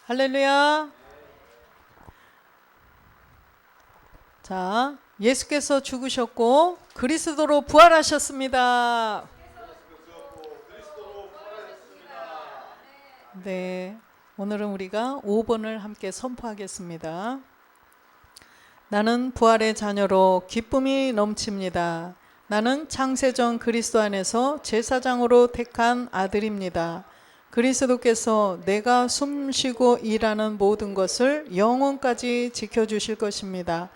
할렐루야. 자, 예수께서 죽으셨고 그리스도로 부활하셨습니다. 네, 오늘은 우리가 5번을 함께 선포하겠습니다. 나는 부활의 자녀로 기쁨이 넘칩니다. 나는 창세전 그리스도 안에서 제사장으로 택한 아들입니다. 그리스도께서 내가 숨쉬고 일하는 모든 것을 영원까지 지켜주실 것입니다.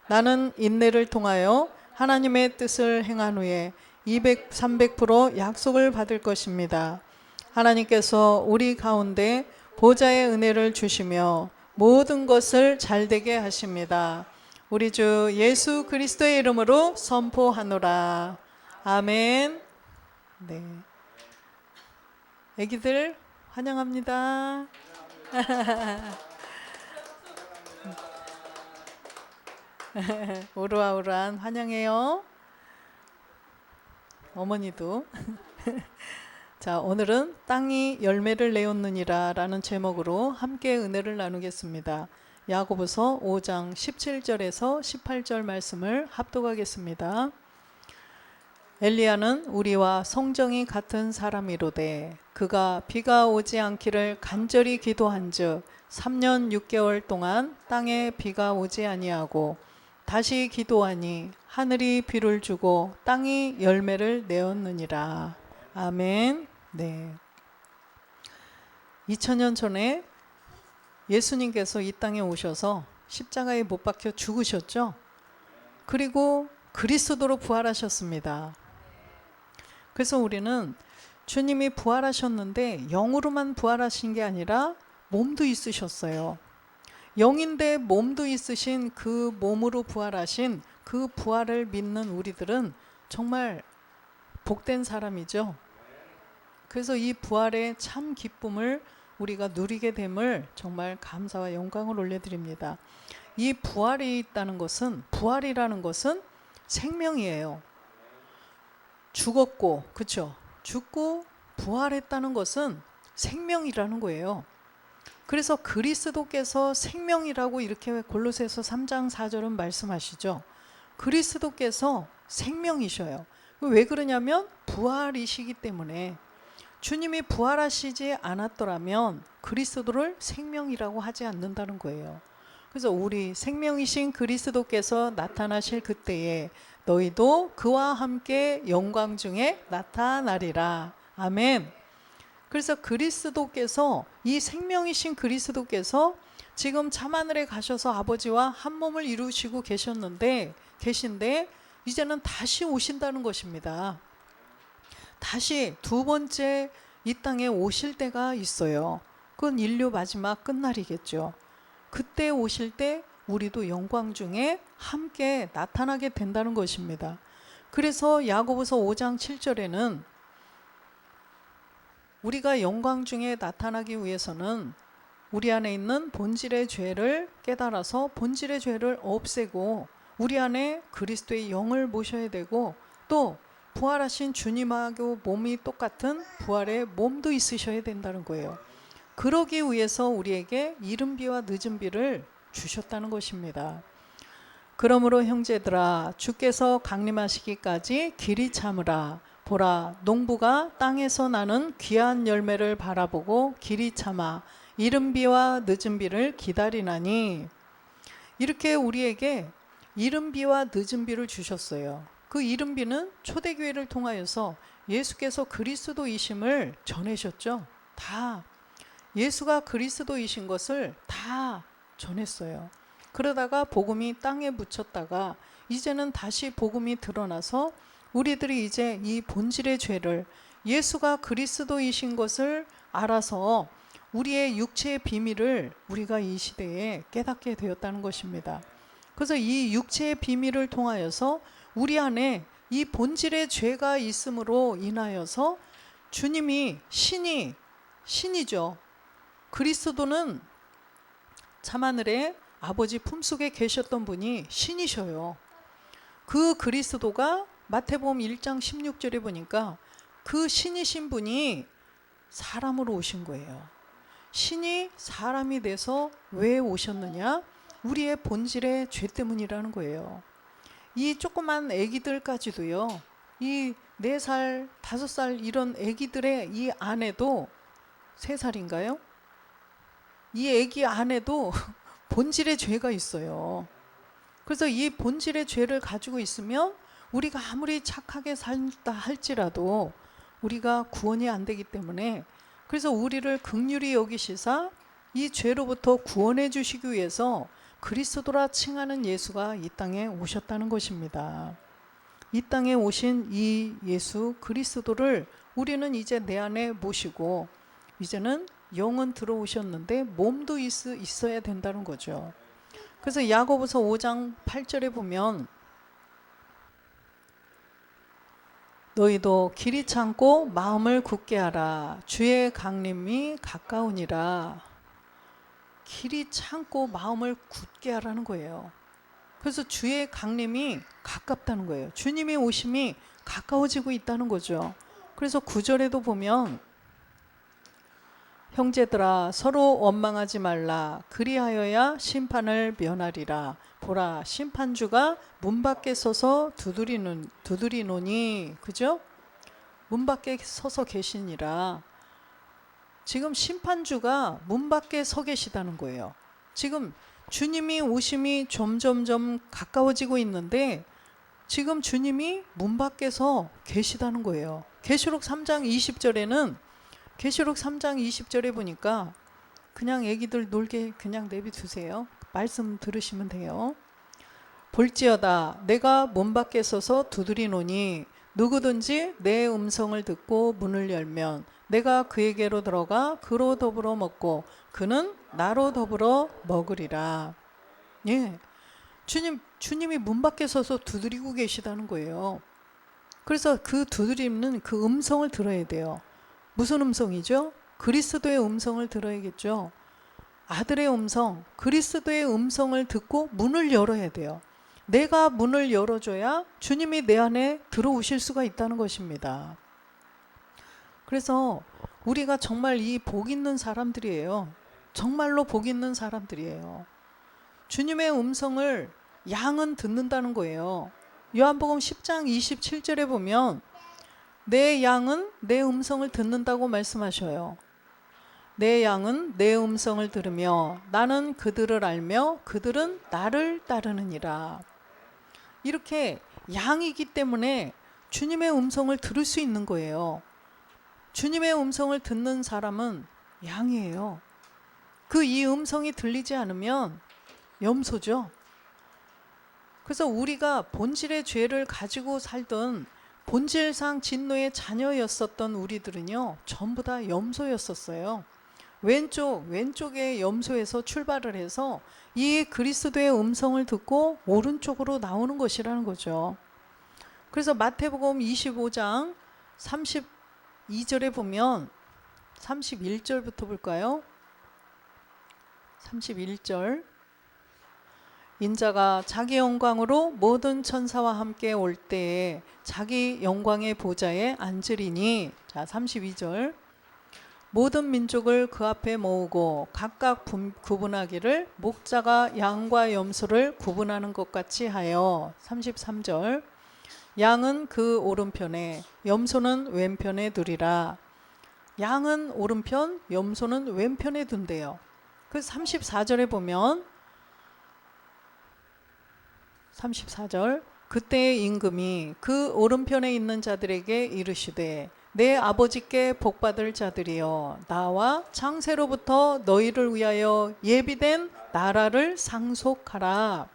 나는 인내를 통하여 하나님의 뜻을 행한 후에 200, 300% 약속을 받을 것입니다. 하나님께서 우리 가운데 보좌의 은혜를 주시며 모든 것을 잘되게 하십니다. 우리 주 예수 그리스도의 이름으로 선포하노라. 아멘. 네. 애기들 환영합니다. 오르아오르한 환영해요. 어머니도. 자, 오늘은 땅이 열매를 내었느니라 라는 제목으로 함께 은혜를 나누겠습니다. 야고보서 5장 17절에서 18절 말씀을 합독하겠습니다. 엘리야는 우리와 성정이 같은 사람이로되 그가 비가 오지 않기를 간절히 기도한즉 3년 6개월 동안 땅에 비가 오지 아니하고 다시 기도하니 하늘이 비를 주고 땅이 열매를 내었느니라. 아멘. 네. 2000년 전에 예수님께서 이 땅에 오셔서 십자가에 못 박혀 죽으셨죠. 그리고 그리스도로 부활하셨습니다. 그래서 우리는 주님이 부활하셨는데 영으로만 부활하신 게 아니라 몸도 있으셨어요. 영인데 몸도 있으신 그 몸으로 부활하신 그 부활을 믿는 우리들은 정말 복된 사람이죠. 그래서 이 부활의 참 기쁨을 우리가 누리게 됨을 정말 감사와 영광을 올려드립니다. 이 부활이 있다는 것은, 부활이라는 것은 생명이에요. 죽었고, 그렇죠? 죽고 부활했다는 것은 생명이라는 거예요. 그래서 그리스도께서 생명이라고 이렇게 골로새서 3장 4절은 말씀하시죠. 그리스도께서 생명이셔요. 왜 그러냐면 부활이시기 때문에. 주님이 부활하시지 않았더라면 그리스도를 생명이라고 하지 않는다는 거예요. 그래서 우리 생명이신 그리스도께서 나타나실 그때에 너희도 그와 함께 영광 중에 나타나리라. 아멘. 그래서 그리스도께서, 이 생명이신 그리스도께서 지금 참하늘에 가셔서 아버지와 한 몸을 이루시고 계신데 이제는 다시 오신다는 것입니다. 다시 두 번째 이 땅에 오실 때가 있어요. 그건 인류 마지막 끝날이겠죠. 그때 오실 때 우리도 영광 중에 함께 나타나게 된다는 것입니다. 그래서 야고보서 5장 7절에는 우리가 영광 중에 나타나기 위해서는 우리 안에 있는 본질의 죄를 깨달아서 본질의 죄를 없애고 우리 안에 그리스도의 영을 모셔야 되고 또 부활하신 주님하고 몸이 똑같은 부활의 몸도 있으셔야 된다는 거예요. 그러기 위해서 우리에게 이른 비와 늦은 비를 주셨다는 것입니다. 그러므로 형제들아 주께서 강림하시기까지 길이 참으라. 보라 농부가 땅에서 나는 귀한 열매를 바라보고 길이 참아 이른 비와 늦은 비를 기다리나니. 이렇게 우리에게 이른 비와 늦은 비를 주셨어요. 그 이른 비는 초대교회를 통하여서 예수께서 그리스도이심을 전하셨죠. 다 예수가 그리스도이신 것을 다 전했어요. 그러다가 복음이 땅에 묻혔다가 이제는 다시 복음이 드러나서 우리들이 이제 이 본질의 죄를 예수가 그리스도이신 것을 알아서 우리의 육체의 비밀을 우리가 이 시대에 깨닫게 되었다는 것입니다. 그래서 이 육체의 비밀을 통하여서 우리 안에 이 본질의 죄가 있음으로 인하여서 주님이 신이죠. 그리스도는 참하늘에 아버지 품속에 계셨던 분이 신이셔요. 그 그리스도가 마태복음 1장 16절에 보니까 그 신이신 분이 사람으로 오신 거예요. 신이 사람이 돼서 왜 오셨느냐? 우리의 본질의 죄 때문이라는 거예요. 이 조그만 애기들까지도요, 이 4살, 5살 이런 애기들의 이 안에도, 3살인가요? 이 애기 안에도 본질의 죄가 있어요. 그래서 이 본질의 죄를 가지고 있으면 우리가 아무리 착하게 살다 할지라도 우리가 구원이 안 되기 때문에, 그래서 우리를 긍휼히 여기시사 이 죄로부터 구원해 주시기 위해서 그리스도라 칭하는 예수가 이 땅에 오셨다는 것입니다. 이 땅에 오신 이 예수 그리스도를 우리는 이제 내 안에 모시고, 이제는 영은 들어오셨는데 몸도 있어야 된다는 거죠. 그래서 야고보서 5장 8절에 보면, 너희도 길이 참고 마음을 굳게 하라. 주의 강림이 가까우니라. 길이 참고 마음을 굳게 하라는 거예요. 그래서 주의 강림이 가깝다는 거예요. 주님의 오심이 가까워지고 있다는 거죠. 그래서 9절에도 보면, 형제들아 서로 원망하지 말라. 그리하여야 심판을 면하리라. 보라, 심판주가 문 밖에 서서 두드리노니, 그죠? 문 밖에 서서 계시니라. 지금 심판주가 문 밖에 서 계시다는 거예요. 지금 주님이 오심이 점점점 가까워지고 있는데 지금 주님이 문 밖에서 계시다는 거예요. 계시록 3장 20절에는, 계시록 3장 20절에 보니까 그냥 애기들 놀게 그냥 내비두세요. 말씀 들으시면 돼요. 볼지어다 내가 문 밖에 서서 두드리노니 누구든지 내 음성을 듣고 문을 열면 내가 그에게로 들어가 그로 더불어 먹고 그는 나로 더불어 먹으리라. 예, 주님이 문 밖에 서서 두드리고 계시다는 거예요. 그래서 그 두드리는 그 음성을 들어야 돼요. 무슨 음성이죠? 그리스도의 음성을 들어야겠죠. 아들의 음성, 그리스도의 음성을 듣고 문을 열어야 돼요. 내가 문을 열어줘야 주님이 내 안에 들어오실 수가 있다는 것입니다. 그래서 우리가 정말 이 복 있는 사람들이에요. 정말로 복 있는 사람들이에요. 주님의 음성을 양은 듣는다는 거예요. 요한복음 10장 27절에 보면 내 양은 내 음성을 듣는다고 말씀하셔요. 내 양은 내 음성을 들으며 나는 그들을 알며 그들은 나를 따르느니라. 이렇게 양이기 때문에 주님의 음성을 들을 수 있는 거예요. 주님의 음성을 듣는 사람은 양이에요. 이 음성이 들리지 않으면 염소죠. 그래서 우리가 본질의 죄를 가지고 살던, 본질상 진노의 자녀였었던 우리들은요, 전부 다 염소였었어요. 왼쪽의 염소에서 출발을 해서 이 그리스도의 음성을 듣고 오른쪽으로 나오는 것이라는 거죠. 그래서 마태복음 25장 32절에 보면, 31절부터 볼까요? 31절. 인자가 자기 영광으로 모든 천사와 함께 올 때에 자기 영광의 보좌에 앉으리니, 자 32절. 모든 민족을 그 앞에 모으고 각각 구분하기를 목자가 양과 염소를 구분하는 것 같이 하여. 33절. 양은 그 오른편에 염소는 왼편에 두리라. 양은 오른편, 염소는 왼편에 둔대요. 그 34절에 보면, 34절. 그때의 임금이 그 오른편에 있는 자들에게 이르시되 내 아버지께 복받을 자들이여, 나와 창세로부터 너희를 위하여 예비된 나라를 상속하라.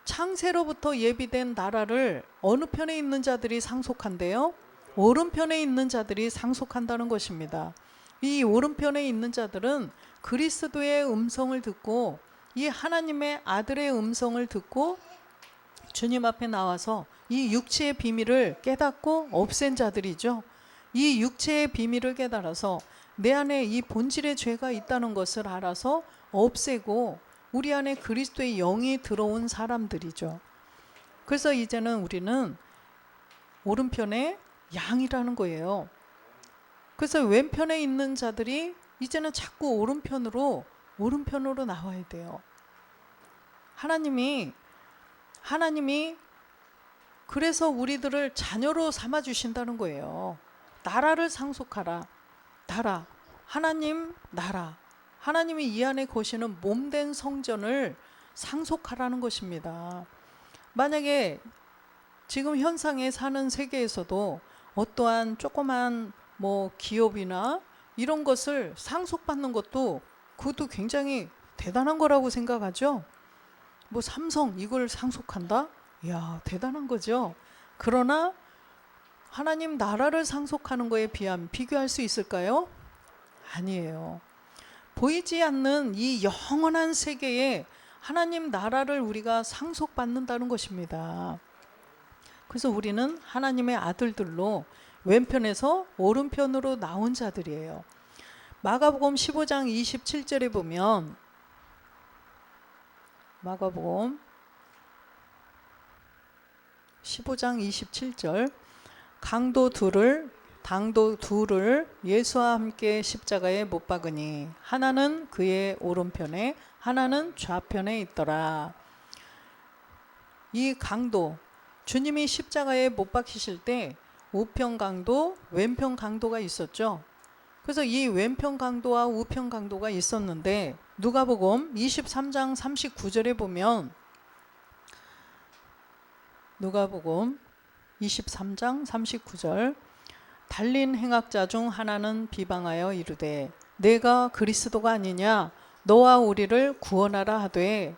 창세로부터 예비된 나라를 어느 편에 있는 자들이 상속한대요? 오른편에 있는 자들이 상속한다는 것입니다. 이 오른편에 있는 자들은 그리스도의 음성을 듣고, 이 하나님의 아들의 음성을 듣고 주님 앞에 나와서 이 육체의 비밀을 깨닫고 없앤 자들이죠. 이 육체의 비밀을 깨달아서 내 안에 이 본질의 죄가 있다는 것을 알아서 없애고 우리 안에 그리스도의 영이 들어온 사람들이죠. 그래서 이제는 우리는 오른편에 양이라는 거예요. 그래서 왼편에 있는 자들이 이제는 자꾸 오른편으로 나와야 돼요. 하나님이 그래서 우리들을 자녀로 삼아 주신다는 거예요. 나라를 상속하라. 나라. 하나님 나라. 하나님이 이 안에 거시는 몸된 성전을 상속하라는 것입니다. 만약에 지금 현상에 사는 세계에서도 어떠한 조그만 기업이나 이런 것을 상속받는 것도 그것도 굉장히 대단한 거라고 생각하죠. 삼성 이걸 상속한다? 이야, 대단한 거죠. 그러나 하나님 나라를 상속하는 거에 비교할 수 있을까요? 아니에요. 보이지 않는 이 영원한 세계에 하나님 나라를 우리가 상속받는다는 것입니다. 그래서 우리는 하나님의 아들들로 왼편에서 오른편으로 나온 자들이에요. 마가복음 15장 27절에 보면, 마가복음 15장 27절, 당도 둘을 예수와 함께 십자가에 못 박으니 하나는 그의 오른편에 하나는 좌편에 있더라. 이 강도, 주님이 십자가에 못 박히실 때 우편 강도, 왼편 강도가 있었죠. 그래서 이 왼편 강도와 우편 강도가 있었는데 누가복음 23장 39절에 보면, 누가복음 23장 39절, 달린 행악자 중 하나는 비방하여 이르되 내가 그리스도가 아니냐 너와 우리를 구원하라 하되,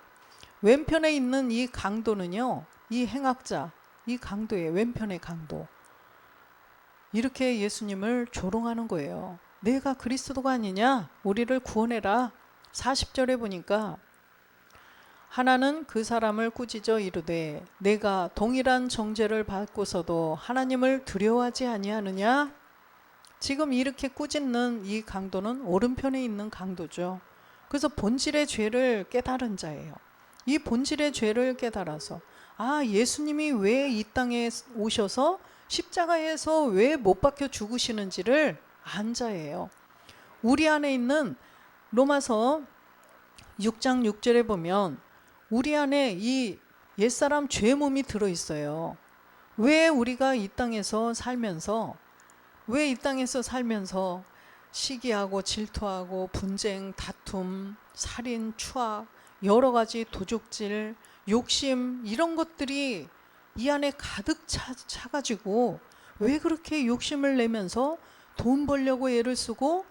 왼편에 있는 이 강도는요, 이 행악자, 이 강도의 왼편의 강도, 이렇게 예수님을 조롱하는 거예요. 내가 그리스도가 아니냐 우리를 구원해라. 40절에 보니까 하나는 그 사람을 꾸짖어 이르되 내가 동일한 정죄를 받고서도 하나님을 두려워하지 아니하느냐. 지금 이렇게 꾸짖는 이 강도는 오른편에 있는 강도죠. 그래서 본질의 죄를 깨달은 자예요. 이 본질의 죄를 깨달아서 예수님이 왜 이 땅에 오셔서 십자가에서 왜 못 박혀 죽으시는지를 안 자예요. 우리 안에 있는 로마서 6장 6절에 보면 우리 안에 이 옛사람 죄 몸이 들어있어요. 왜 우리가 이 땅에서 살면서 시기하고 질투하고 분쟁, 다툼, 살인, 추악, 여러 가지 도적질, 욕심, 이런 것들이 이 안에 가득 차가지고 왜 그렇게 욕심을 내면서 돈 벌려고 애를 쓰고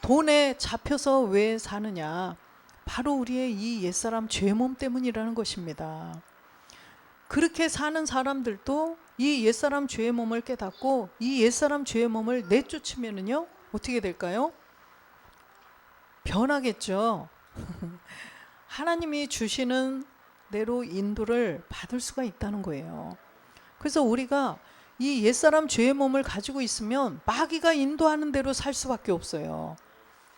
돈에 잡혀서 왜 사느냐. 바로 우리의 이 옛사람 죄몸 때문이라는 것입니다. 그렇게 사는 사람들도 이 옛사람 죄의 몸을 깨닫고 이 옛사람 죄의 몸을 내쫓으면은요, 어떻게 될까요? 변하겠죠. 하나님이 주시는 대로 인도를 받을 수가 있다는 거예요. 그래서 우리가 이 옛사람 죄의 몸을 가지고 있으면 마귀가 인도하는 대로 살 수밖에 없어요.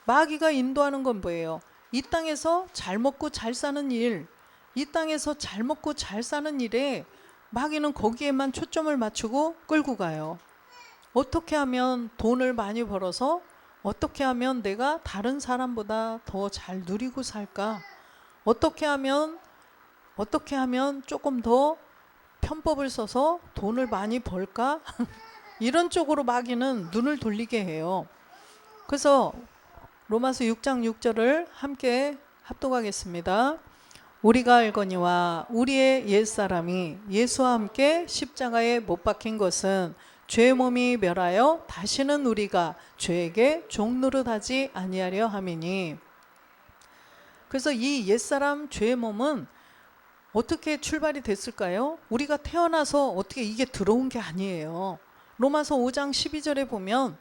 마귀가 인도하는 건 뭐예요? 이 땅에서 잘 먹고 잘 사는 일, 이 땅에서 잘 먹고 잘 사는 일에 마귀는 거기에만 초점을 맞추고 끌고 가요. 어떻게 하면 돈을 많이 벌어서 어떻게 하면 내가 다른 사람보다 더 잘 누리고 살까? 어떻게 하면 조금 더 편법을 써서 돈을 많이 벌까? 이런 쪽으로 마귀는 눈을 돌리게 해요. 그래서 로마서 6장 6절을 함께 합독하겠습니다. 우리가 알거니와 우리의 옛사람이 예수와 함께 십자가에 못 박힌 것은 죄의 몸이 멸하여 다시는 우리가 죄에게 종노릇하지 아니하려 함이니. 그래서 이 옛사람 죄의 몸은 어떻게 출발이 됐을까요? 우리가 태어나서 어떻게 이게 들어온 게 아니에요. 로마서 5장 12절에 보면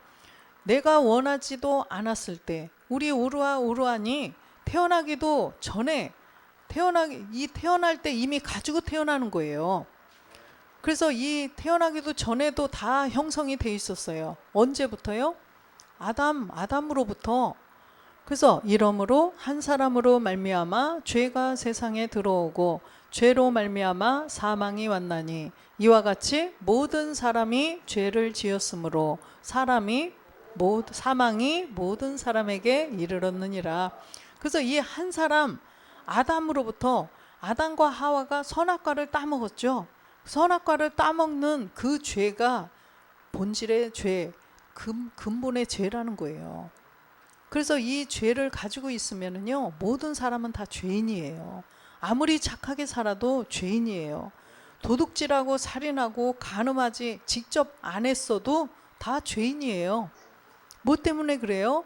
내가 원하지도 않았을 때 우리 오르아니 태어나기도 전에 태어날 때 이미 가지고 태어나는 거예요. 그래서 이 태어나기도 전에도 다 형성이 돼 있었어요. 언제부터요? 아담으로부터. 그래서 이러므로 한 사람으로 말미암아 죄가 세상에 들어오고 죄로 말미암아 사망이 왔나니 이와 같이 모든 사람이 죄를 지었으므로 사람이 사망이 모든 사람에게 이르렀느니라. 그래서 이 한 사람 아담으로부터 아담과 하와가 선악과를 따먹었죠. 선악과를 따먹는 그 죄가 본질의 죄, 근본의 죄라는 거예요. 그래서 이 죄를 가지고 있으면요, 모든 사람은 다 죄인이에요. 아무리 착하게 살아도 죄인이에요. 도둑질하고 살인하고 간음하지 직접 안 했어도 다 죄인이에요. 뭐 때문에 그래요?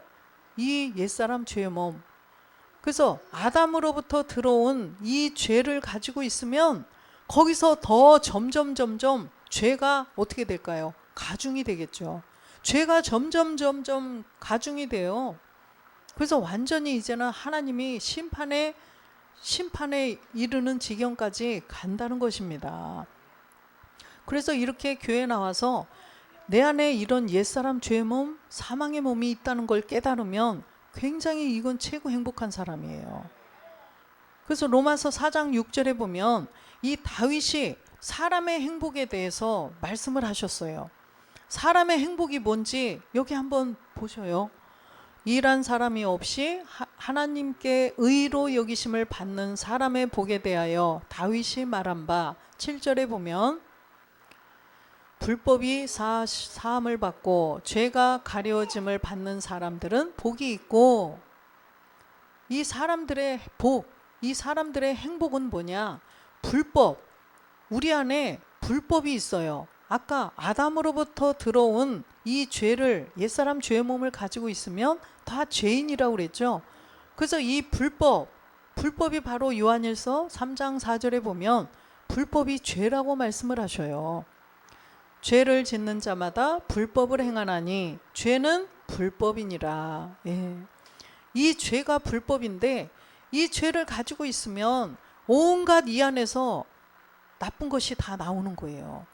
이 옛사람 죄의 몸. 그래서 아담으로부터 들어온 이 죄를 가지고 있으면 거기서 더 점점 죄가 어떻게 될까요? 가중이 되겠죠. 죄가 점점 가중이 돼요. 그래서 완전히 이제는 하나님이 심판에 이르는 지경까지 간다는 것입니다. 그래서 이렇게 교회 나와서 내 안에 이런 옛사람 죄의 몸, 사망의 몸이 있다는 걸 깨달으면 굉장히 이건 최고 행복한 사람이에요. 그래서 로마서 4장 6절에 보면 이 다윗이 사람의 행복에 대해서 말씀을 하셨어요. 사람의 행복이 뭔지 여기 한번 보셔요. 일한 사람이 없이 하나님께 의로 여기심을 받는 사람의 복에 대하여 다윗이 말한 바 7절에 보면 불법이 사함을 받고 죄가 가려짐을 받는 사람들은 복이 있고, 이 사람들의 복, 이 사람들의 행복은 뭐냐? 불법, 우리 안에 불법이 있어요. 아까 아담으로부터 들어온 이 죄를, 옛사람 죄의 몸을 가지고 있으면 다 죄인이라고 그랬죠. 그래서 이 불법이 바로 요한일서 3장 4절에 보면 불법이 죄라고 말씀을 하셔요. 죄를 짓는 자마다 불법을 행하나니 죄는 불법이니라. 예. 이 죄가 불법인데 이 죄를 가지고 있으면 온갖 이 안에서 나쁜 것이 다 나오는 거예요.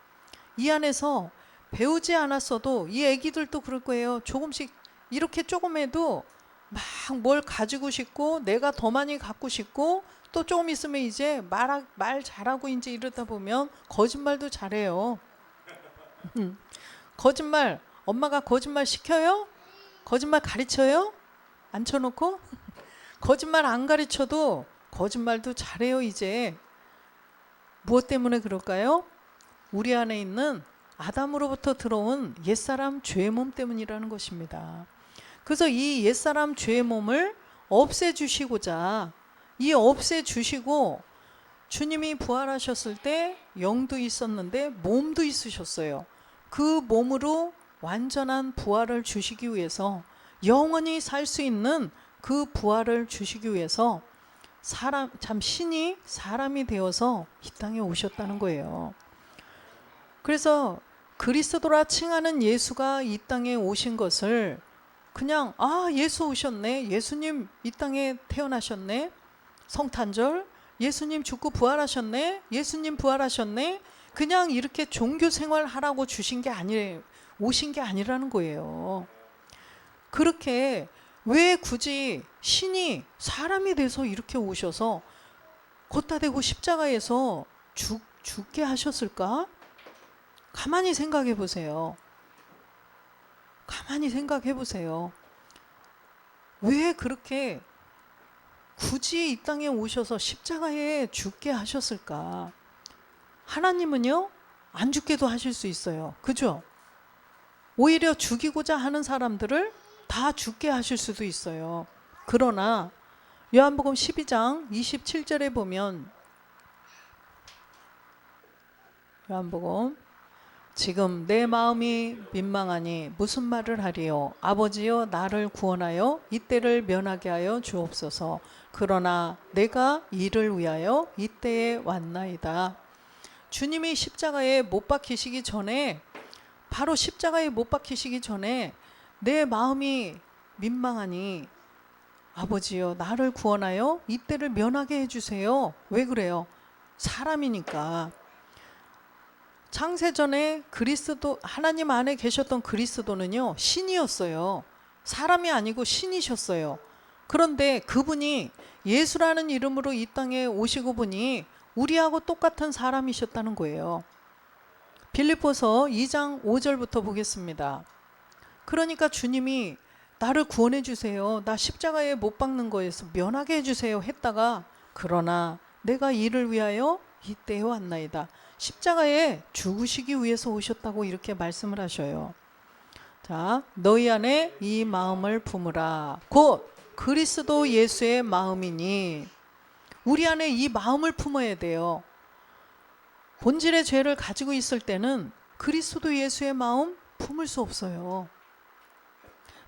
이 안에서 배우지 않았어도 이 애기들도 그럴 거예요. 조금씩 이렇게 조금 해도 막 뭘 가지고 싶고 내가 더 많이 갖고 싶고 또 조금 있으면 이제 말 잘하고 이제 이러다 보면 거짓말도 잘해요. 거짓말, 엄마가 거짓말 시켜요? 거짓말 가르쳐요? 앉혀놓고? 거짓말 안 가르쳐도 거짓말도 잘해요 이제. 무엇 때문에 그럴까요? 우리 안에 있는 아담으로부터 들어온 옛사람 죄의 몸 때문이라는 것입니다. 그래서 이 옛사람 죄의 몸을 없애주시고자, 없애주시고 주님이 부활하셨을 때 영도 있었는데 몸도 있으셨어요. 그 몸으로 완전한 부활을 주시기 위해서, 영원히 살 수 있는 그 부활을 주시기 위해서 신이 사람이 되어서 이 땅에 오셨다는 거예요. 그래서 그리스도라 칭하는 예수가 이 땅에 오신 것을 그냥 예수 오셨네, 예수님 이 땅에 태어나셨네, 성탄절 예수님 죽고 부활하셨네, 예수님 부활하셨네, 그냥 이렇게 종교 생활 하라고 오신 게 아니라는 거예요. 그렇게 왜 굳이 신이 사람이 돼서 이렇게 오셔서 걷다 대고 십자가에서 죽게 하셨을까? 가만히 생각해 보세요. 가만히 생각해 보세요. 왜 그렇게 굳이 이 땅에 오셔서 십자가에 죽게 하셨을까? 하나님은요, 안 죽게도 하실 수 있어요. 그죠? 오히려 죽이고자 하는 사람들을 다 죽게 하실 수도 있어요. 그러나 요한복음 12장 27절에 보면, 요한복음, 지금 내 마음이 민망하니 무슨 말을 하리요? 아버지여 나를 구원하여 이때를 면하게 하여 주옵소서. 그러나 내가 이를 위하여 이때에 왔나이다. 주님이 십자가에 못 박히시기 전에, 바로 십자가에 못 박히시기 전에 내 마음이 민망하니 아버지여 나를 구원하여 이때를 면하게 해주세요. 왜 그래요? 사람이니까. 창세전에 하나님 안에 계셨던 그리스도는요, 신이었어요. 사람이 아니고 신이셨어요. 그런데 그분이 예수라는 이름으로 이 땅에 오시고 보니 우리하고 똑같은 사람이셨다는 거예요. 빌립보서 2장 5절부터 보겠습니다. 그러니까 주님이 나를 구원해 주세요, 나 십자가에 못 박는 거에서 면하게 해주세요 했다가, 그러나 내가 이를 위하여 이때에 왔나이다, 십자가에 죽으시기 위해서 오셨다고 이렇게 말씀을 하셔요. 자, 너희 안에 이 마음을 품으라, 곧 그리스도 예수의 마음이니. 우리 안에 이 마음을 품어야 돼요. 본질의 죄를 가지고 있을 때는 그리스도 예수의 마음 품을 수 없어요.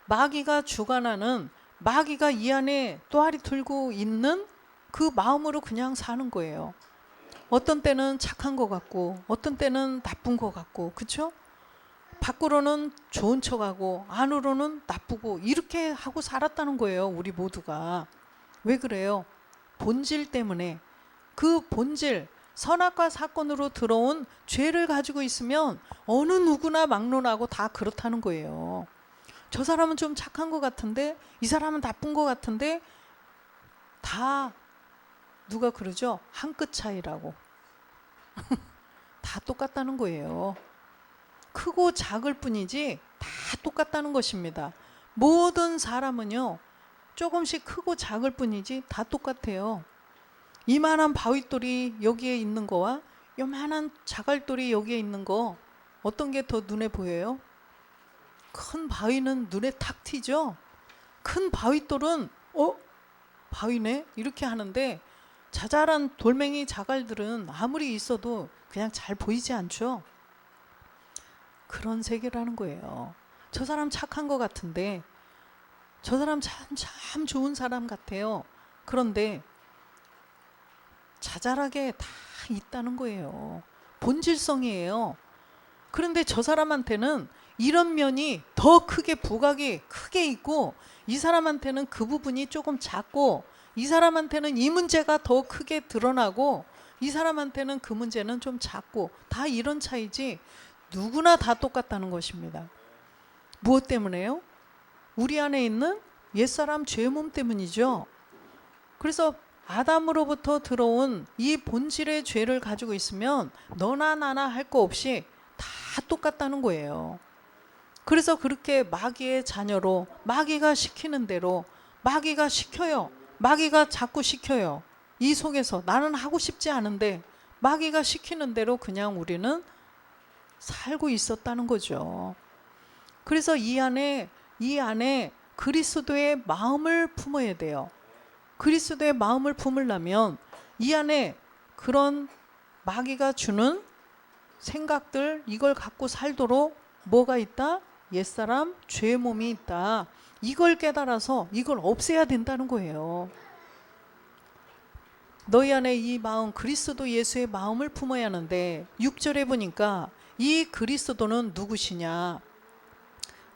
마귀가 주관하는, 마귀가 이 안에 또아리 들고 있는 그 마음으로 그냥 사는 거예요. 어떤 때는 착한 것 같고 어떤 때는 나쁜 것 같고, 그렇죠? 밖으로는 좋은 척하고 안으로는 나쁘고, 이렇게 하고 살았다는 거예요, 우리 모두가. 왜 그래요? 본질 때문에. 그 본질, 선악과 사건으로 들어온 죄를 가지고 있으면 어느 누구나 막론하고 다 그렇다는 거예요. 저 사람은 좀 착한 것 같은데, 이 사람은 나쁜 것 같은데, 다 누가 그러죠? 한 끗 차이라고. 다 똑같다는 거예요. 크고 작을 뿐이지 다 똑같다는 것입니다. 모든 사람은요, 조금씩 크고 작을 뿐이지 다 똑같아요. 이만한 바윗돌이 여기에 있는 거와 요만한 자갈돌이 여기에 있는 거, 어떤 게 더 눈에 보여요? 큰 바위는 눈에 탁 튀죠. 큰 바윗돌은 바위네? 이렇게 하는데, 자잘한 돌멩이 자갈들은 아무리 있어도 그냥 잘 보이지 않죠. 그런 세계라는 거예요. 저 사람 착한 것 같은데, 저 사람 참 좋은 사람 같아요. 그런데 자잘하게 다 있다는 거예요. 본질성이에요. 그런데 저 사람한테는 이런 면이 더 크게, 부각이 크게 있고, 이 사람한테는 그 부분이 조금 작고, 이 사람한테는 이 문제가 더 크게 드러나고, 이 사람한테는 그 문제는 좀 작고, 다 이런 차이지 누구나 다 똑같다는 것입니다. 무엇 때문에요? 우리 안에 있는 옛사람 죄의 몸 때문이죠. 그래서 아담으로부터 들어온 이 본질의 죄를 가지고 있으면 너나 나나 할 거 없이 다 똑같다는 거예요. 그래서 그렇게 마귀의 자녀로, 마귀가 시키는 대로, 마귀가 시켜요. 마귀가 자꾸 시켜요. 이 속에서 나는 하고 싶지 않은데 마귀가 시키는 대로 그냥 우리는 살고 있었다는 거죠. 그래서 이 안에 그리스도의 마음을 품어야 돼요. 그리스도의 마음을 품으려면 이 안에 그런 마귀가 주는 생각들, 이걸 갖고 살도록 뭐가 있다? 옛사람 죄의 몸이 있다. 이걸 깨달아서 이걸 없애야 된다는 거예요. 너희 안에 이 마음, 그리스도 예수의 마음을 품어야 하는데, 6절에 보니까 이 그리스도는 누구시냐?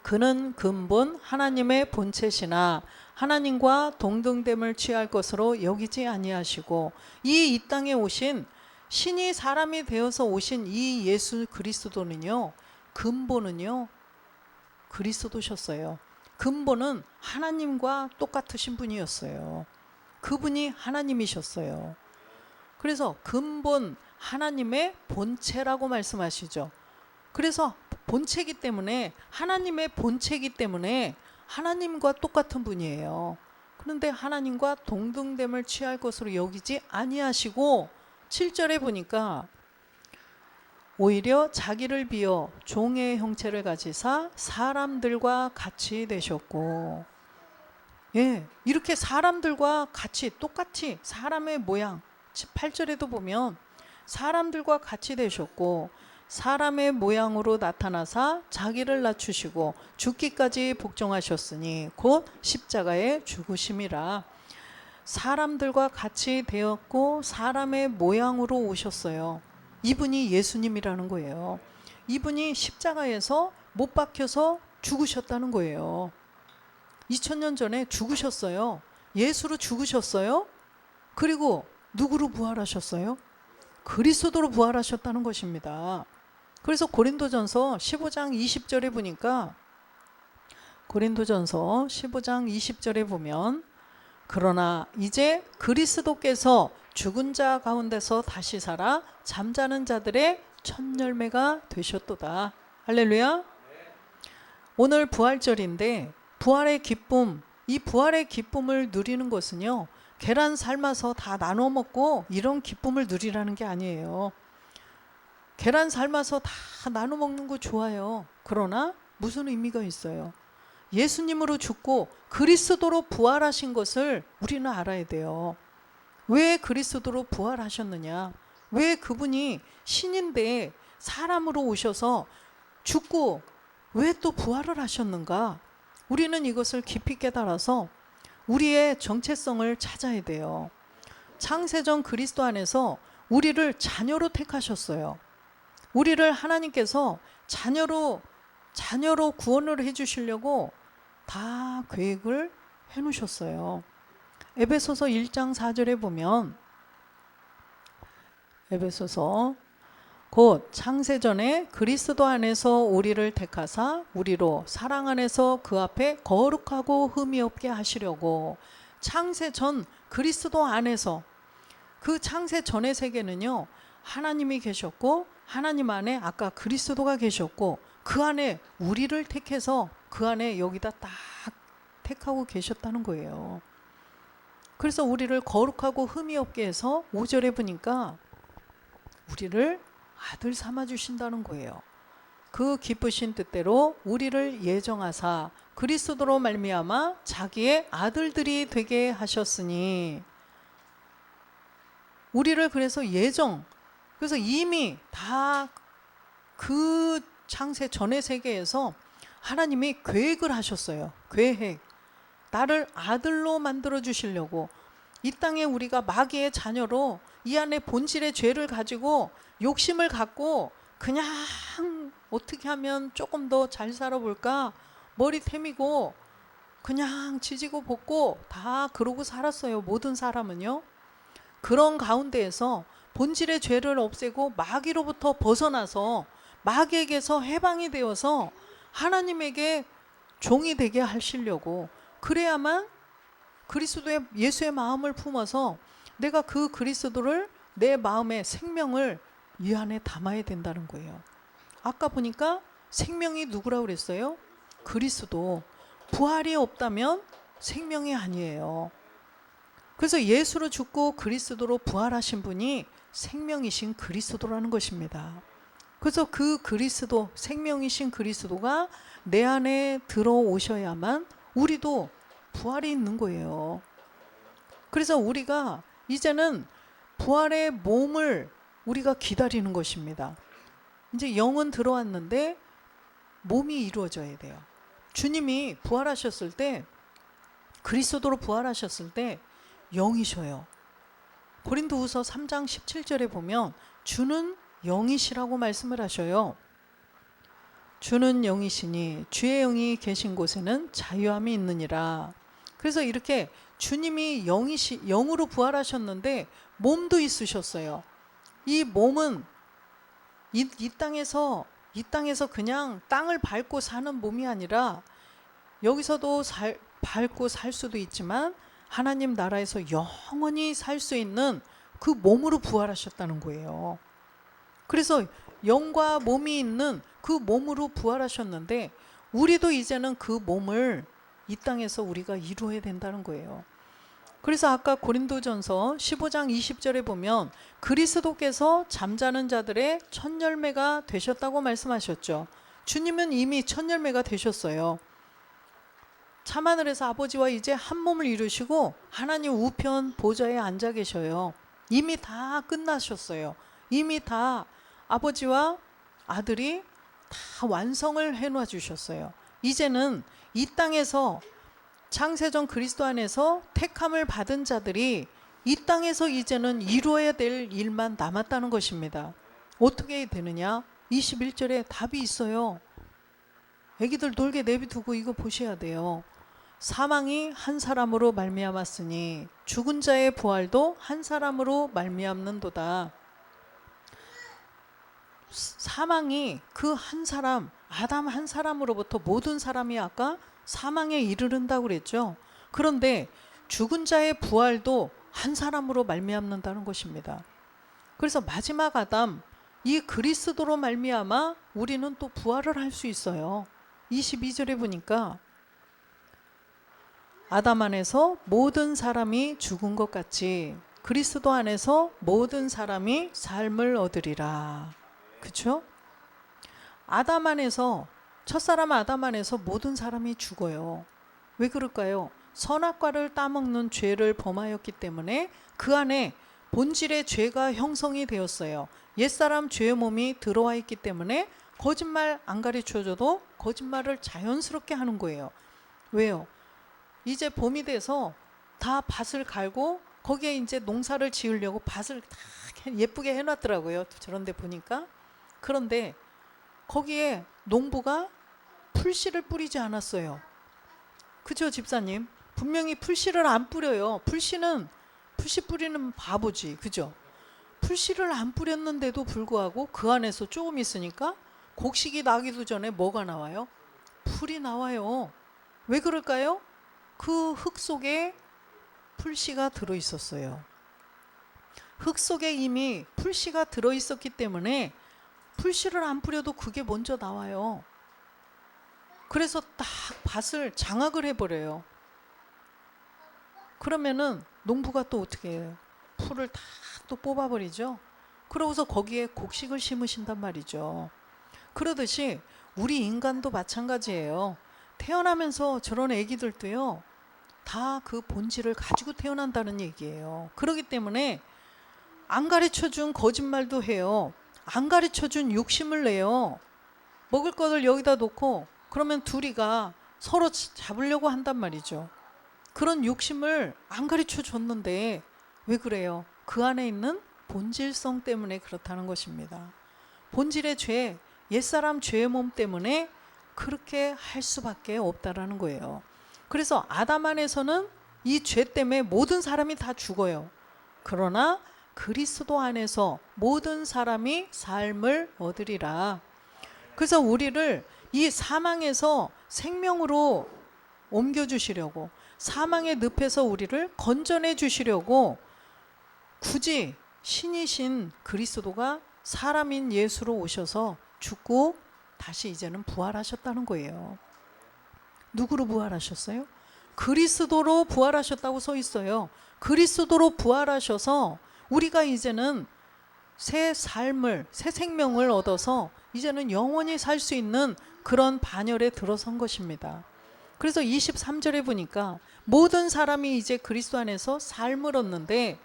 그는 근본 하나님의 본체시나 하나님과 동등됨을 취할 것으로 여기지 아니하시고, 이 땅에 오신 신이 사람이 되어서 오신 이 예수 그리스도는요, 근본은요 그리스도셨어요. 근본은 하나님과 똑같으신 분이었어요. 그분이 하나님이셨어요. 그래서 근본, 하나님의 본체라고 말씀하시죠. 그래서 본체이기 때문에, 하나님의 본체이기 때문에 하나님과 똑같은 분이에요. 그런데 하나님과 동등됨을 취할 것으로 여기지 아니하시고, 7절에 보니까 오히려 자기를 비어 종의 형체를 가지사 사람들과 같이 되셨고, 이렇게 사람들과 같이, 똑같이 사람의 모양, 8절에도 보면 사람들과 같이 되셨고, 사람의 모양으로 나타나사 자기를 낮추시고 죽기까지 복종하셨으니 곧 십자가에 죽으심이라. 사람들과 같이 되었고 사람의 모양으로 오셨어요. 이분이 예수님이라는 거예요. 이분이 십자가에서 못 박혀서 죽으셨다는 거예요. 2000년 전에 죽으셨어요. 예수로 죽으셨어요. 그리고 누구로 부활하셨어요? 그리스도로 부활하셨다는 것입니다. 그래서 고린도전서 15장 20절에 보니까, 고린도전서 15장 20절에 보면, 그러나 이제 그리스도께서 죽은 자 가운데서 다시 살아 잠자는 자들의 첫 열매가 되셨도다. 할렐루야. 오늘 부활절인데 부활의 기쁨, 이 부활의 기쁨을 누리는 것은요, 계란 삶아서 다 나눠 먹고 이런 기쁨을 누리라는 게 아니에요. 계란 삶아서 다 나눠 먹는 거 좋아요. 그러나 무슨 의미가 있어요? 예수님으로 죽고 그리스도로 부활하신 것을 우리는 알아야 돼요. 왜 그리스도로 부활하셨느냐? 왜 그분이 신인데 사람으로 오셔서 죽고 왜 또 부활을 하셨는가? 우리는 이것을 깊이 깨달아서 우리의 정체성을 찾아야 돼요. 창세전 그리스도 안에서 우리를 자녀로 택하셨어요. 우리를 하나님께서 자녀로 구원을 해주시려고 다 계획을 해놓으셨어요. 에베소서 1장 4절에 보면, 에베소서 곧 창세전에 그리스도 안에서 우리를 택하사 우리로 사랑 안에서 그 앞에 거룩하고 흠이 없게 하시려고. 창세전 그리스도 안에서, 그 창세전의 세계는요, 하나님이 계셨고 하나님 안에 아까 그리스도가 계셨고 그 안에 우리를 택해서 그 안에 여기다 딱 택하고 계셨다는 거예요. 그래서 우리를 거룩하고 흠이 없게 해서 5절에 보니까 우리를 아들 삼아 주신다는 거예요. 그 기쁘신 뜻대로 우리를 예정하사 그리스도로 말미암아 자기의 아들들이 되게 하셨으니. 우리를 그래서 그래서 이미 다 그 창세 전의 세계에서 하나님이 계획을 하셨어요. 계획. 나를 아들로 만들어 주시려고. 이 땅에 우리가 마귀의 자녀로 이 안에 본질의 죄를 가지고 욕심을 갖고 그냥 어떻게 하면 조금 더 잘 살아볼까 머리 태미고 그냥 지지고 볶고 다 그러고 살았어요. 모든 사람은요. 그런 가운데에서 본질의 죄를 없애고 마귀로부터 벗어나서 마귀에게서 해방이 되어서 하나님에게 종이 되게 하시려고. 그래야만 그리스도의 예수의 마음을 품어서 내가 그 그리스도를 내 마음의 생명을 이 안에 담아야 된다는 거예요. 아까 보니까 생명이 누구라고 그랬어요? 그리스도. 부활이 없다면 생명이 아니에요. 그래서 예수로 죽고 그리스도로 부활하신 분이 생명이신 그리스도라는 것입니다. 그래서 그 그리스도, 생명이신 그리스도가 내 안에 들어오셔야만 우리도 부활이 있는 거예요. 그래서 우리가 이제는 부활의 몸을 우리가 기다리는 것입니다. 이제 영은 들어왔는데 몸이 이루어져야 돼요. 주님이 부활하셨을 때, 그리스도로 부활하셨을 때 영이셔요. 고린도후서 3장 17절에 보면 주는 영이시라고 말씀을 하셔요. 주는 영이시니 주의 영이 계신 곳에는 자유함이 있느니라. 그래서 이렇게 주님이 영으로 부활하셨는데 몸도 있으셨어요. 이 몸은 이 땅에서 그냥 땅을 밟고 사는 몸이 아니라 여기서도 밟고 살 수도 있지만 하나님 나라에서 영원히 살 수 있는 그 몸으로 부활하셨다는 거예요. 그래서 영과 몸이 있는 그 몸으로 부활하셨는데 우리도 이제는 그 몸을 이 땅에서 우리가 이루어야 된다는 거예요. 그래서 아까 고린도전서 15장 20절에 보면 그리스도께서 잠자는 자들의 첫 열매가 되셨다고 말씀하셨죠. 주님은 이미 첫 열매가 되셨어요. 참하늘에서 아버지와 이제 한 몸을 이루시고 하나님 우편 보좌에 앉아 계셔요. 이미 다 끝나셨어요. 이미 다 아버지와 아들이 다 완성을 해놔 주셨어요. 이제는 이 땅에서 창세전 그리스도 안에서 택함을 받은 자들이 이 땅에서 이제는 이루어야 될 일만 남았다는 것입니다. 어떻게 되느냐? 21절에 답이 있어요. 애기들 놀게 내비두고 이거 보셔야 돼요. 사망이 한 사람으로 말미암았으니 죽은 자의 부활도 한 사람으로 말미암는도다. 사망이 그 한 사람, 아담 한 사람으로부터 모든 사람이 아까 사망에 이르른다고 그랬죠. 그런데 죽은 자의 부활도 한 사람으로 말미암는다는 것입니다. 그래서 마지막 아담, 이 그리스도로 말미암아 우리는 또 부활을 할 수 있어요. 22절에 보니까 아담 안에서 모든 사람이 죽은 것 같이 그리스도 안에서 모든 사람이 삶을 얻으리라. 그렇죠? 아담 안에서, 첫사람 아담 안에서 모든 사람이 죽어요. 왜 그럴까요? 선악과를 따먹는 죄를 범하였기 때문에 그 안에 본질의 죄가 형성이 되었어요. 옛사람 죄의 몸이 들어와 있기 때문에 거짓말 안 가르쳐줘도 거짓말을 자연스럽게 하는 거예요. 왜요? 이제 봄이 돼서 다 밭을 갈고 거기에 이제 농사를 지으려고 밭을 다 예쁘게 해놨더라고요. 저런 데 보니까. 그런데 거기에 농부가 풀씨를 뿌리지 않았어요. 그죠, 집사님? 분명히 풀씨를 안 뿌려요. 풀씨 뿌리는 바보지. 그죠? 풀씨를 안 뿌렸는데도 불구하고 그 안에서 조금 있으니까 곡식이 나기도 전에 뭐가 나와요? 풀이 나와요. 왜 그럴까요? 그 흙 속에 풀씨가 들어있었어요. 흙 속에 이미 풀씨가 들어있었기 때문에 풀씨를 안 뿌려도 그게 먼저 나와요. 그래서 딱 밭을 장악을 해버려요. 그러면은 농부가 또 어떻게 해요? 풀을 다 또 뽑아버리죠. 그러고서 거기에 곡식을 심으신단 말이죠. 그러듯이 우리 인간도 마찬가지예요. 태어나면서 저런 애기들도요, 다 그 본질을 가지고 태어난다는 얘기예요. 그렇기 때문에 안 가르쳐준 거짓말도 해요. 안 가르쳐준 욕심을 내요. 먹을 것을 여기다 놓고 그러면 둘이가 서로 잡으려고 한단 말이죠. 그런 욕심을 안 가르쳐 줬는데 왜 그래요? 그 안에 있는 본질성 때문에 그렇다는 것입니다. 본질의 죄, 옛사람 죄의 몸 때문에 그렇게 할 수밖에 없다라는 거예요. 그래서 아담 안에서는 이 죄 때문에 모든 사람이 다 죽어요. 그러나 그리스도 안에서 모든 사람이 삶을 얻으리라. 그래서 우리를 이 사망에서 생명으로 옮겨주시려고, 사망의 늪에서 우리를 건져내 주시려고 굳이 신이신 그리스도가 사람인 예수로 오셔서 죽고 다시 이제는 부활하셨다는 거예요. 누구로 부활하셨어요? 그리스도로 부활하셨다고 써 있어요. 그리스도로 부활하셔서 우리가 이제는 새 삶을, 새 생명을 얻어서 이제는 영원히 살 수 있는 그런 반열에 들어선 것입니다. 그래서 23절에 보니까 모든 사람이 이제 그리스도 안에서 삶을 얻는데,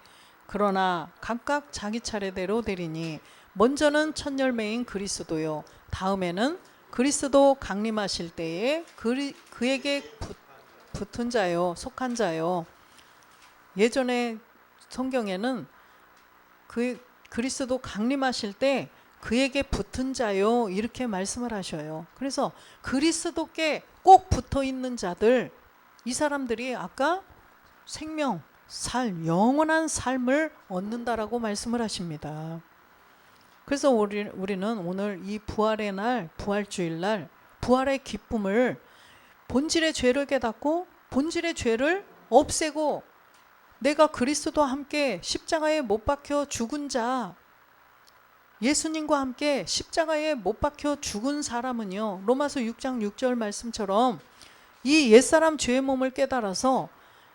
그러나 각각 자기 차례대로 되리니 먼저는 첫 열매인 그리스도요, 다음에는 그리스도 강림하실 때에 그에게 붙은 자요, 속한 자요. 예전에 성경에는 그리스도 강림하실 때 그에게 붙은 자요, 이렇게 말씀을 하셔요. 그래서 그리스도께 꼭 붙어 있는 자들, 이 사람들이 아까 생명, 영원한 삶을 얻는다라고 말씀을 하십니다. 그래서 우리는 오늘 이 부활의 날, 부활주일 날, 부활의 기쁨을, 본질의 죄를 깨닫고 본질의 죄를 없애고 내가 그리스도와 함께 십자가에 못 박혀 죽은 자, 예수님과 함께 십자가에 못 박혀 죽은 사람은요, 로마서 6장 6절 말씀처럼 이 옛사람 죄의 몸을 깨달아서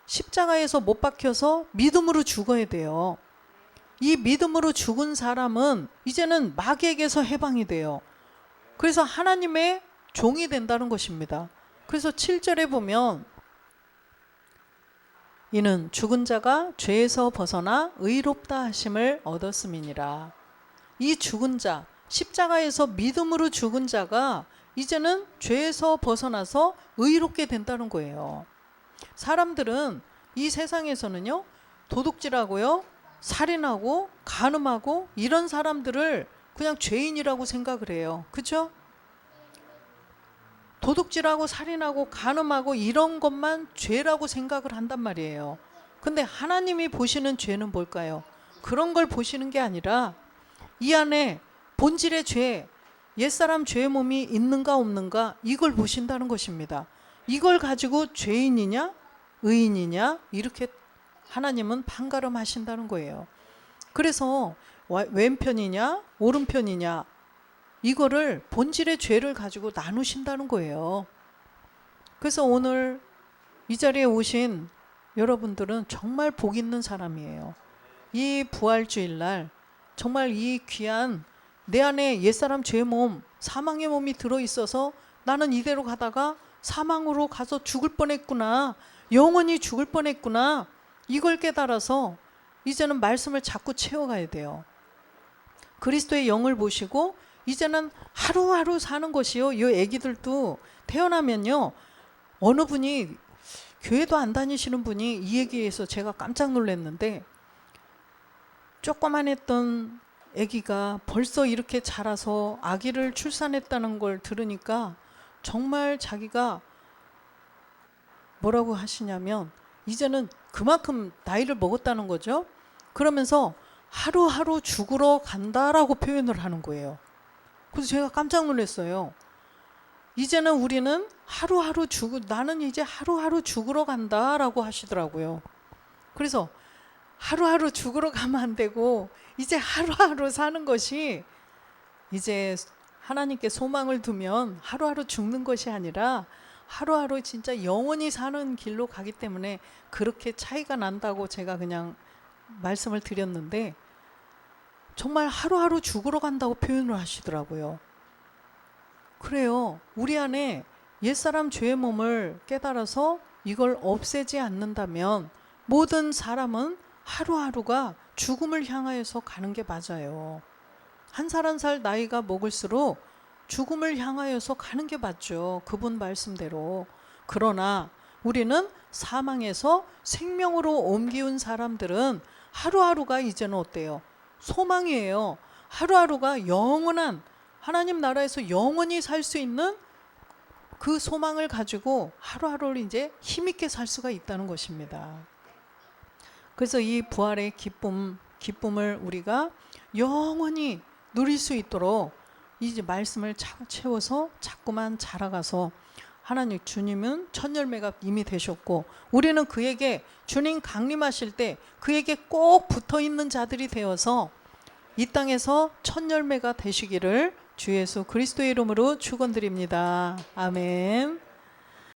십자가에서 못 박혀서 믿음으로 죽어야 돼요. 이 믿음으로 죽은 사람은 이제는 마귀에게서 해방이 돼요. 그래서 하나님의 종이 된다는 것입니다. 그래서 7절에 보면 이는 죽은 자가 죄에서 벗어나 의롭다 하심을 얻었음이니라. 이 죽은 자, 십자가에서 믿음으로 죽은 자가 이제는 죄에서 벗어나서 의롭게 된다는 거예요. 사람들은 이 세상에서는요, 도둑질하고요, 살인하고 간음하고 이런 사람들을 그냥 죄인이라고 생각을 해요. 그렇죠? 도둑질하고 살인하고 간음하고 이런 것만 죄라고 생각을 한단 말이에요. 근데 하나님이 보시는 죄는 뭘까요? 그런 걸 보시는 게 아니라 이 안에 본질의 죄, 옛사람 죄의 몸이 있는가 없는가, 이걸 보신다는 것입니다. 이걸 가지고 죄인이냐 의인이냐 이렇게 하나님은 판가름하신다는 거예요. 그래서 왼편이냐 오른편이냐 이거를 본질의 죄를 가지고 나누신다는 거예요. 그래서 오늘 이 자리에 오신 여러분들은 정말 복 있는 사람이에요. 이 부활주일날 정말 이 귀한 내 안에 옛사람 죄의 몸, 사망의 몸이 들어있어서 나는 이대로 가다가 사망으로 가서 죽을 뻔했구나, 영원히 죽을 뻔했구나, 이걸 깨달아서 이제는 말씀을 자꾸 채워가야 돼요. 그리스도의 영을 보시고 이제는 하루하루 사는 것이요. 이 애기들도 태어나면요, 어느 분이, 교회도 안 다니시는 분이 이 얘기에서 제가 깜짝 놀랐는데, 조그만했던 아기가 벌써 이렇게 자라서 아기를 출산했다는 걸 들으니까 정말 자기가 뭐라고 하시냐면 이제는 그만큼 나이를 먹었다는 거죠. 그러면서 하루하루 죽으러 간다라고 표현을 하는 거예요. 그래서 제가 깜짝 놀랐어요. 이제는 우리는 나는 이제 하루하루 죽으러 간다라고 하시더라고요. 그래서 하루하루 죽으러 가면 안 되고 이제 하루하루 사는 것이, 이제 하나님께 소망을 두면 하루하루 죽는 것이 아니라 하루하루 진짜 영원히 사는 길로 가기 때문에 그렇게 차이가 난다고 제가 그냥 말씀을 드렸는데, 정말 하루하루 죽으러 간다고 표현을 하시더라고요. 그래요. 우리 안에 옛사람 죄의 몸을 깨달아서 이걸 없애지 않는다면 모든 사람은 하루하루가 죽음을 향하여서 가는 게 맞아요. 한 살 한 살 나이가 먹을수록 죽음을 향하여서 가는 게 맞죠. 그분 말씀대로. 그러나 우리는 사망에서 생명으로 옮기운 사람들은 하루하루가 이제는 어때요? 소망이에요. 하루하루가 영원한 하나님 나라에서 영원히 살 수 있는 그 소망을 가지고 하루하루를 이제 힘있게 살 수가 있다는 것입니다. 그래서 이 부활의 기쁨을 우리가 영원히 누릴 수 있도록 이제 말씀을 채워서 자꾸만 자라가서, 하나님 주님은 첫 열매가 이미 되셨고 우리는 그에게, 주님 강림하실 때 그에게 꼭 붙어 있는 자들이 되어서 이 땅에서 첫 열매가 되시기를 주 예수 그리스도의 이름으로 축원드립니다. 아멘.